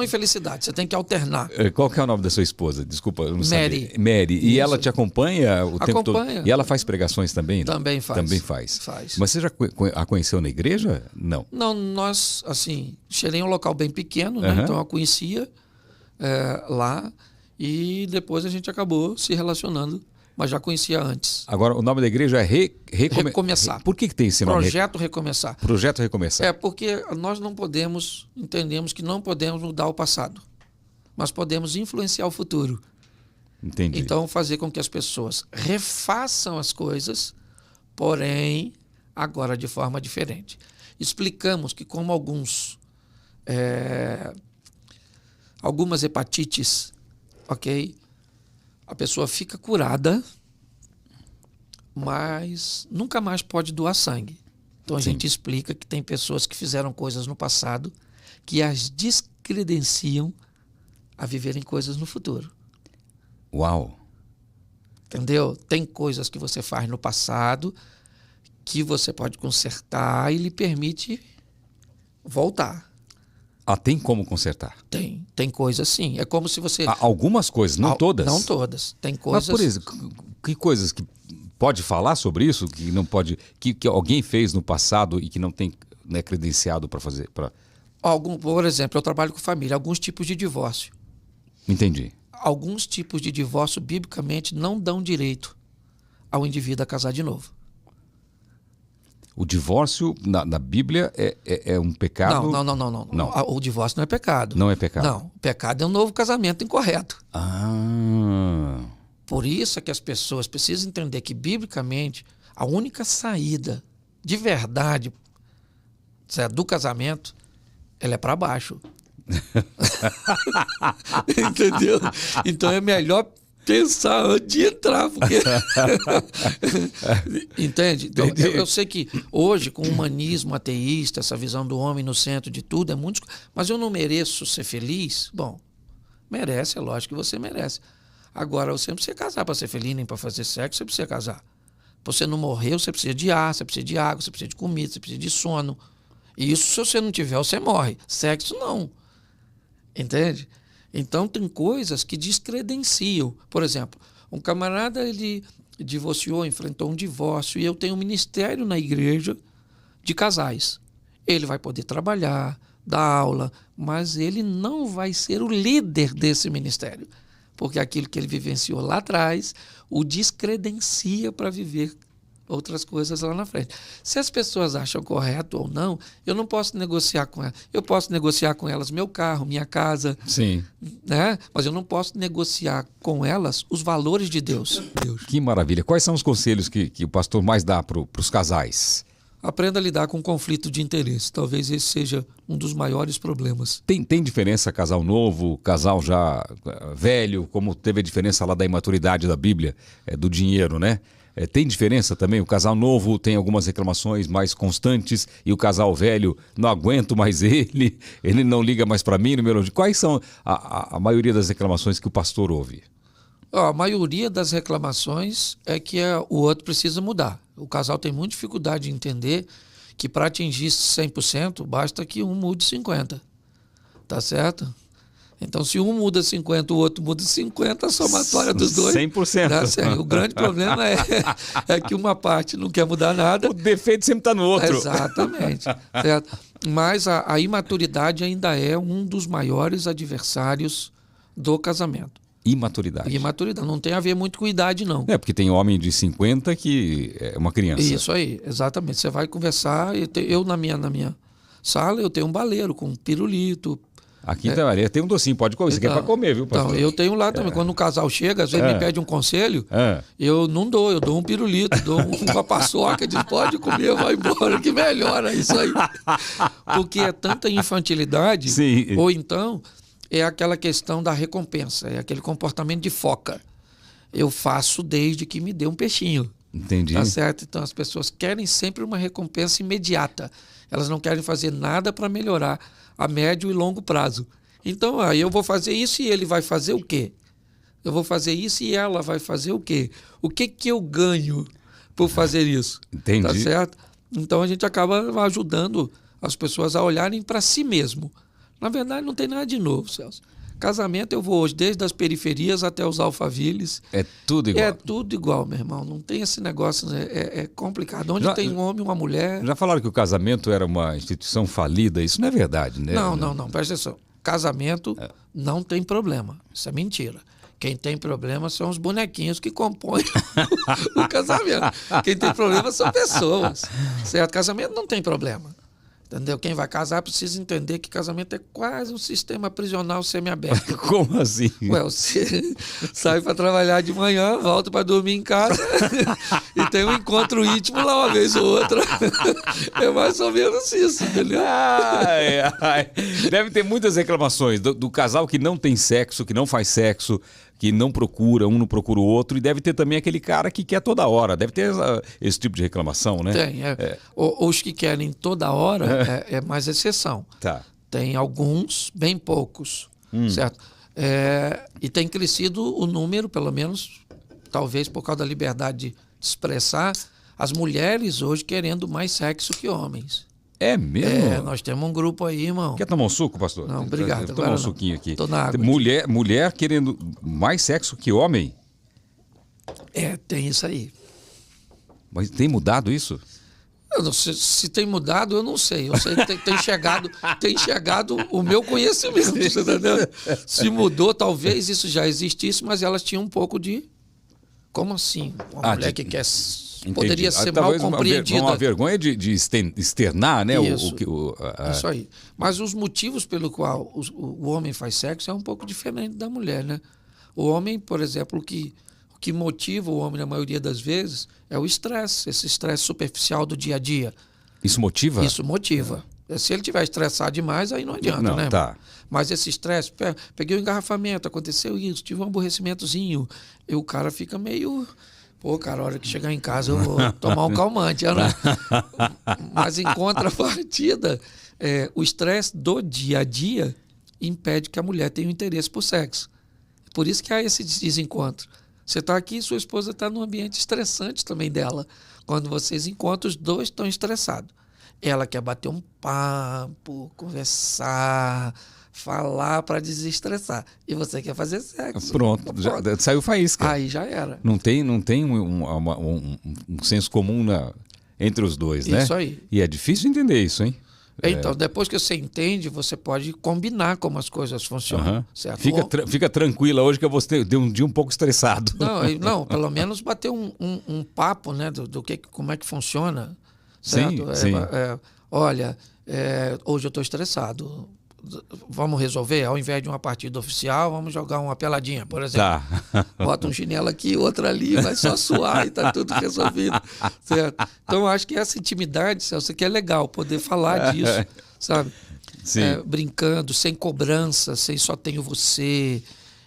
Gratidão e felicidade. Você tem que alternar. Qual que é o nome da sua esposa? Desculpa, eu não Mary. sabia. Mary. E Isso. ela te acompanha o tempo todo? Acompanha. E ela faz pregações também? Também faz. Também faz. Faz. Mas você já a conheceu na igreja? Não. Não, nós, assim, cheguei em um local bem pequeno, né? Então eu a conhecia lá e depois a gente acabou se relacionando, mas já conhecia antes. Agora, o nome da igreja é Recomeçar. Por que tem esse nome? Projeto Recomeçar. Projeto Recomeçar. É porque nós não podemos, entendemos que não podemos mudar o passado, mas podemos influenciar o futuro. Entendi. Então, fazer com que as pessoas refaçam as coisas, porém, agora de forma diferente. Explicamos que como algumas hepatites, ok? A pessoa fica curada, mas nunca mais pode doar sangue. Então a gente explica que tem pessoas que fizeram coisas no passado que as descredenciam a viverem coisas no futuro. Uau! Entendeu? Tem coisas que você faz no passado que você pode consertar e lhe permite voltar. Tem como consertar? Tem coisas sim. É como se você... Algumas coisas, não todas? Não todas. Tem coisas... Mas, por exemplo, que coisas que pode falar sobre isso, que não pode, que alguém fez no passado e que não tem, né, credenciado para fazer? Por exemplo, eu trabalho com família, alguns tipos de divórcio. Entendi. Alguns tipos de divórcio, biblicamente, não dão direito ao indivíduo a casar de novo. O divórcio, na Bíblia, é um pecado? Não. O divórcio não é pecado. Não é pecado? Não. O pecado é um novo casamento incorreto. Por isso é que as pessoas precisam entender que, biblicamente, a única saída de verdade do casamento, ela é para baixo. Entendeu? Então é melhor pensar antes de entrar, porque... Entende? Então, eu sei que hoje, com o humanismo ateísta, essa visão do homem no centro de tudo, mas eu não mereço ser feliz? Bom, merece, é lógico que você merece. Agora, você não precisa casar para ser feliz, nem para fazer sexo, você precisa casar. Para você não morrer, você precisa de ar, você precisa de água, você precisa de comida, você precisa de sono. E isso, se você não tiver, você morre. Sexo, não. Entende? Então, tem coisas que descredenciam. Por exemplo, um camarada, ele divorciou, enfrentou um divórcio, e eu tenho um ministério na igreja de casais. Ele vai poder trabalhar, dar aula, mas ele não vai ser o líder desse ministério, porque aquilo que ele vivenciou lá atrás o descredencia para viver outras coisas lá na frente. Se as pessoas acham correto ou não, eu não posso negociar com elas. Eu posso negociar com elas meu carro, minha casa, sim, né? Mas eu não posso negociar com elas os valores de Deus. Que maravilha. Quais são os conselhos que o pastor mais dá para os casais? Aprenda a lidar com conflito de interesse. Talvez esse seja um dos maiores problemas. Tem diferença casal novo, casal já velho, como teve a diferença lá da imaturidade da Bíblia, do dinheiro, né? Tem diferença também? O casal novo tem algumas reclamações mais constantes e o casal velho, não aguento mais ele não liga mais para mim. Quais são a maioria das reclamações que o pastor ouve? A maioria das reclamações é que o outro precisa mudar. O casal tem muita dificuldade de entender que para atingir 100% basta que um mude 50%. Tá certo? Então, se um muda 50%, o outro muda 50%, a somatória dos dois... 100%. Dá certo. O grande problema é que uma parte não quer mudar nada. O defeito sempre está no outro. Exatamente. Certo? Mas a imaturidade ainda é um dos maiores adversários do casamento. Imaturidade. Imaturidade. Não tem a ver muito com idade, não. Porque tem homem de 50 que é uma criança. Isso aí, exatamente. Você vai conversar, eu na minha sala, eu tenho um baleiro com pirulito. Aqui tem um docinho, pode comer. Isso aqui é para comer, viu, pastor? Então, eu tenho lá também. Quando um casal chega, às vezes me pede um conselho, eu não dou, eu dou um pirulito, dou uma paçoca, diz, pode comer, vai embora, que melhora isso aí. Porque é tanta infantilidade, sim, ou então é aquela questão da recompensa, é aquele comportamento de foca. Eu faço desde que me dê um peixinho. Entendi. Tá certo? Então as pessoas querem sempre uma recompensa imediata. Elas não querem fazer nada para melhorar a médio e longo prazo. Então, aí eu vou fazer isso e ele vai fazer o quê? Eu vou fazer isso e ela vai fazer o quê? O que que eu ganho por fazer isso? Entendi. Tá certo? Então a gente acaba ajudando as pessoas a olharem para si mesmo. Na verdade, não tem nada de novo, Celso. Casamento eu vou hoje, desde as periferias até os alfaviles. É tudo igual. É tudo igual, meu irmão. Não tem esse negócio, né? É complicado. Onde tem um homem e uma mulher... Já falaram que o casamento era uma instituição falida. Isso não é verdade, né? Não. Presta atenção. Casamento não tem problema. Isso é mentira. Quem tem problema são os bonequinhos que compõem o casamento. Quem tem problema são pessoas. Certo? Casamento não tem problema. Entendeu? Quem vai casar precisa entender que casamento é quase um sistema prisional semiaberto. Como assim? Ué, você sai para trabalhar de manhã, volta para dormir em casa e tem um encontro íntimo lá uma vez ou outra. É mais ou menos isso, entendeu? Ai. Deve ter muitas reclamações do casal que não tem sexo, que não faz sexo, que não procura, um não procura o outro, e deve ter também aquele cara que quer toda hora. Deve ter esse tipo de reclamação, né? Tem. Os que querem toda hora é mais exceção. Tá. Tem alguns, bem poucos, certo? E tem crescido o número, pelo menos, talvez por causa da liberdade de expressar, as mulheres hoje querendo mais sexo que homens. É mesmo? Nós temos um grupo aí, irmão. Quer tomar um suco, pastor? Não, obrigado. Vou tomar um suquinho aqui. Tô na água. Mulher querendo mais sexo que homem? Tem isso aí. Mas tem mudado isso? Eu não sei, se tem mudado, eu não sei. Eu sei que tem chegado o meu conhecimento, você entendeu? Se mudou, talvez isso já existisse, mas elas tinham um pouco de... Como assim? Uma mulher que quer... Entendi. Poderia ser Talvez mal compreendida. Uma vergonha de externar, né? Isso, isso aí. Mas os motivos pelo qual o homem faz sexo é um pouco diferente da mulher, né? O homem, por exemplo, o que motiva o homem na maioria das vezes é o estresse, esse estresse superficial do dia a dia. Isso motiva? Isso motiva. Se ele estiver estressado demais, aí não adianta, não, né? Tá. Mas esse estresse, peguei um engarrafamento, aconteceu isso, tive um aborrecimentozinho, e o cara fica meio... Pô, cara, a hora que chegar em casa eu vou tomar um calmante, né? Mas em contrapartida, o estresse do dia a dia impede que a mulher tenha um interesse por sexo. Por isso que há esse desencontro. Você está aqui e sua esposa está num ambiente estressante também dela. Quando vocês encontram, os dois estão estressados. Ela quer bater um papo, conversar, falar para desestressar. E você quer fazer sexo. Pronto, já saiu faísca. Aí já era. Não tem um senso comum entre os dois, né? Isso aí. E é difícil entender isso, hein? Então, depois que você entende, você pode combinar como as coisas funcionam. Certo? Fica tranquila hoje que eu vou ter um dia um pouco estressado. Não, pelo menos bater um papo, né, como é que funciona. Certo? Sim. Olha, hoje eu estou estressado. Vamos resolver? Ao invés de uma partida oficial, vamos jogar uma peladinha, por exemplo. Tá. Bota um chinelo aqui, outro ali, vai só suar e tá tudo resolvido. Certo? Então, eu acho que essa intimidade, Celso, que é legal poder falar disso, sabe? Sim. Brincando, sem cobrança, sem só tenho você,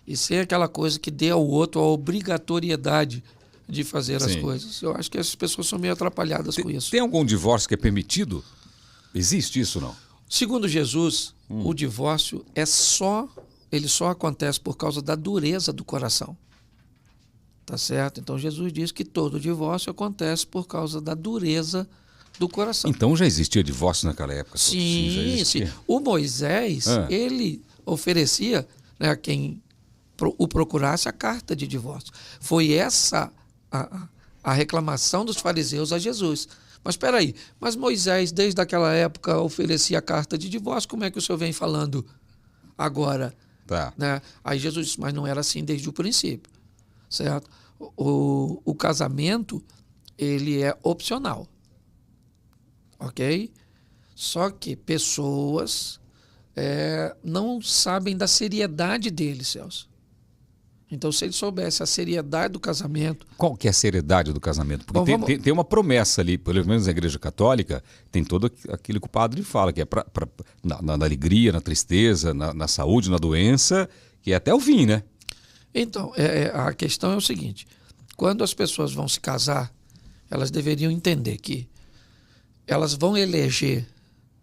e sem aquela coisa que dê ao outro a obrigatoriedade de fazer as coisas. Eu acho que essas pessoas são meio atrapalhadas com isso. Tem algum divórcio que é permitido? Existe isso, não? Segundo Jesus, o divórcio ele só acontece por causa da dureza do coração. Tá certo? Então Jesus diz que todo divórcio acontece por causa da dureza do coração. Então já existia divórcio naquela época? Sim. O Moisés, ele oferecia, né, a quem o procurasse a carta de divórcio. Foi essa a reclamação dos fariseus a Jesus. Mas espera aí, Moisés, desde aquela época, oferecia a carta de divórcio, como é que o senhor vem falando agora? Tá. Né? Aí Jesus disse, mas não era assim desde o princípio, certo? O casamento, ele é opcional, ok? Só que pessoas não sabem da seriedade dele, Celso. Então, se ele soubesse a seriedade do casamento... Qual que é a seriedade do casamento? Porque tem uma promessa ali, pelo menos na Igreja Católica, tem todo aquilo que o padre fala, que é na alegria, na tristeza, na saúde, na doença, que é até o fim, né? Então, a questão é o seguinte, quando as pessoas vão se casar, elas deveriam entender que elas vão eleger,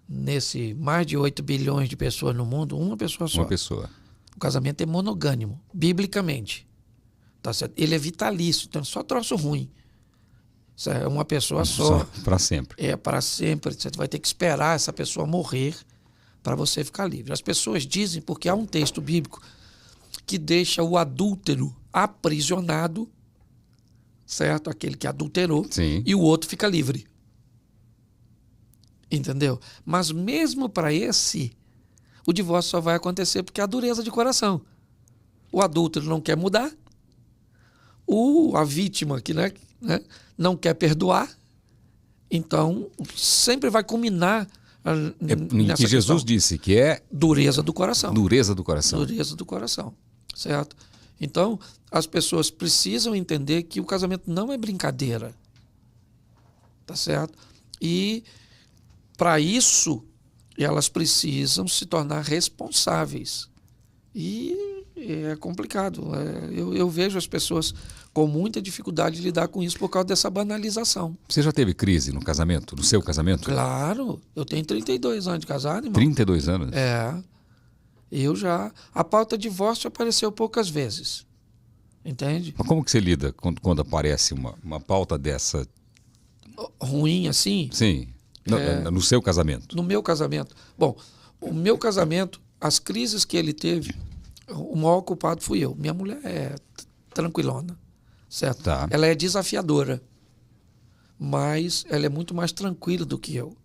nesse mais de 8 bilhões de pessoas no mundo, uma pessoa só. Uma pessoa. O casamento é monogâmico, biblicamente. Tá certo? Ele é vitalício, então só troço ruim. Isso é uma pessoa só. Para sempre. É para sempre. Você vai ter que esperar essa pessoa morrer para você ficar livre. As pessoas dizem porque há um texto bíblico que deixa o adúltero aprisionado, certo? Aquele que adulterou, Sim. e o outro fica livre. Entendeu? Mas mesmo para esse, o divórcio só vai acontecer porque há dureza de coração. O adúltero não quer mudar, a vítima que não quer perdoar, então sempre vai culminar nessa que Jesus questão. disse que é Dureza do coração. dureza do coração. Dureza do coração, certo? Então, as pessoas precisam entender que o casamento não é brincadeira, tá certo? E, para isso, elas precisam se tornar responsáveis. E é complicado. Eu vejo as pessoas com muita dificuldade de lidar com isso por causa dessa banalização. Você já teve crise no casamento, no seu casamento? Claro, eu tenho 32 anos de casado, irmão. 32 anos? Eu já... A pauta de divórcio apareceu poucas vezes. Entende? Mas como que você lida quando aparece uma pauta dessa? Ruim assim? Sim, no seu casamento. No meu casamento. Bom, o meu casamento, as crises que ele teve, o maior culpado fui eu. Minha mulher é tranquilona, certo? Tá. Ela é desafiadora, mas ela é muito mais tranquila do que eu.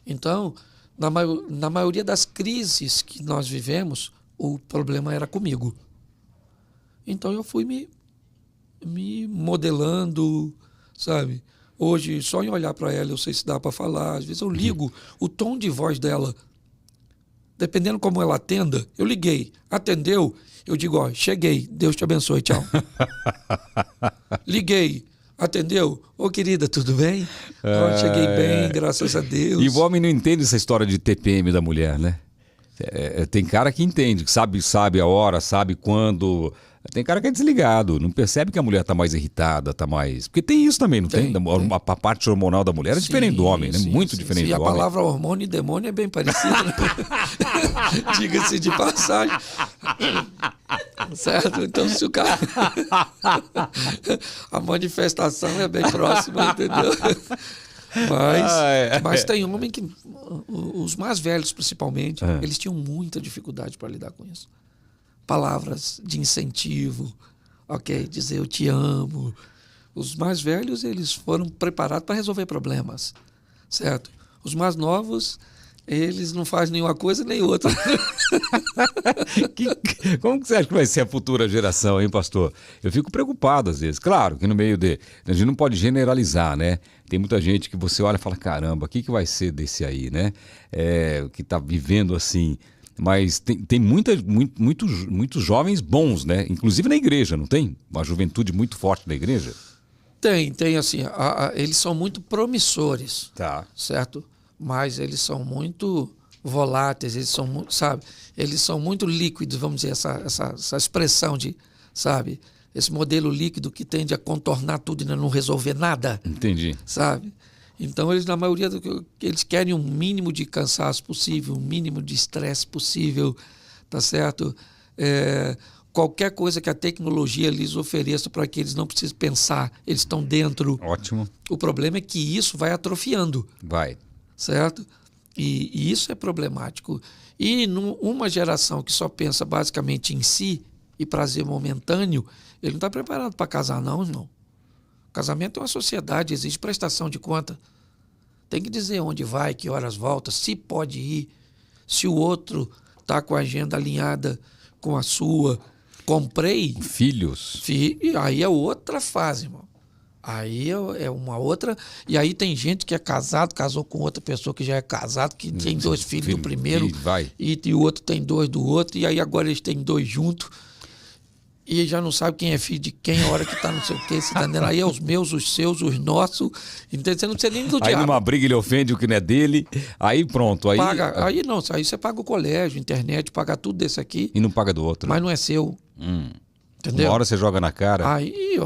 Então, na maioria das crises que nós vivemos, o problema era comigo. Então eu fui me modelando, sabe? Hoje, só em olhar para ela, eu sei se dá para falar. Às vezes eu ligo o tom de voz dela. Dependendo como ela atenda, eu liguei. Atendeu, eu digo, ó, cheguei, Deus te abençoe, tchau. Liguei, atendeu? Ô, querida, tudo bem? Ó, cheguei bem, graças a Deus. E o homem não entende essa história de TPM da mulher, né? Tem cara que entende, que sabe a hora, sabe quando... Tem cara que é desligado, não percebe que a mulher está mais irritada, está mais... Porque tem isso também, não tem? A parte hormonal da mulher é diferente do homem, né? Muito diferente do homem. E a palavra hormônio e demônio é bem parecida, né? Diga-se de passagem. Certo? Então, se o cara... a manifestação é bem próxima, entendeu? Mas tem homem que... Os mais velhos, principalmente, eles tinham muita dificuldade para lidar com isso. Palavras de incentivo, ok? Dizer eu te amo. Os mais velhos, eles foram preparados para resolver problemas, certo? Os mais novos, eles não fazem nenhuma coisa nem outra. Como que você acha que vai ser a futura geração, hein, pastor? Eu fico preocupado às vezes. Claro que no meio a gente não pode generalizar, né? Tem muita gente que você olha e fala, caramba, o que vai ser desse aí, né? Que está vivendo assim... Mas tem muitos jovens bons, né? Inclusive na igreja, não tem? Uma juventude muito forte na igreja? Tem assim, eles são muito promissores, tá, certo? Mas eles são muito voláteis, eles são muito, sabe? Eles são muito líquidos, vamos dizer, essa expressão de, sabe? Esse modelo líquido que tende a contornar tudo e não resolver nada. Entendi. Sabe? Então, eles, na maioria eles querem um mínimo de cansaço possível, um mínimo de estresse possível, tá certo? Qualquer coisa que a tecnologia lhes ofereça para que eles não precisem pensar, eles estão dentro. Ótimo. O problema é que isso vai atrofiando. Vai. Certo? E isso é problemático. E numa geração que só pensa basicamente em si e prazer momentâneo, ele não está preparado para casar, não, irmão. Casamento é uma sociedade, exige prestação de conta. Tem que dizer onde vai, que horas volta, se pode ir, se o outro está com a agenda alinhada com a sua. Comprei. Filhos. Aí é outra fase, irmão. Aí é uma outra. E aí tem gente que é casado, casou com outra pessoa que já é casado, que tem 2 filhos do primeiro e o outro tem 2 do outro, e aí agora eles têm 2 juntos. E já não sabe quem é filho de quem, a hora que tá não sei o quê, você tá entendendo? Aí é os meus, os seus, os nossos. Entendeu? Você não precisa nem do diabo. Aí numa briga ele ofende o que não é dele, aí pronto. Aí você paga o colégio, internet, paga tudo desse aqui. E não paga do outro. Mas não é seu. Entendeu? Uma hora você joga na cara. Aí,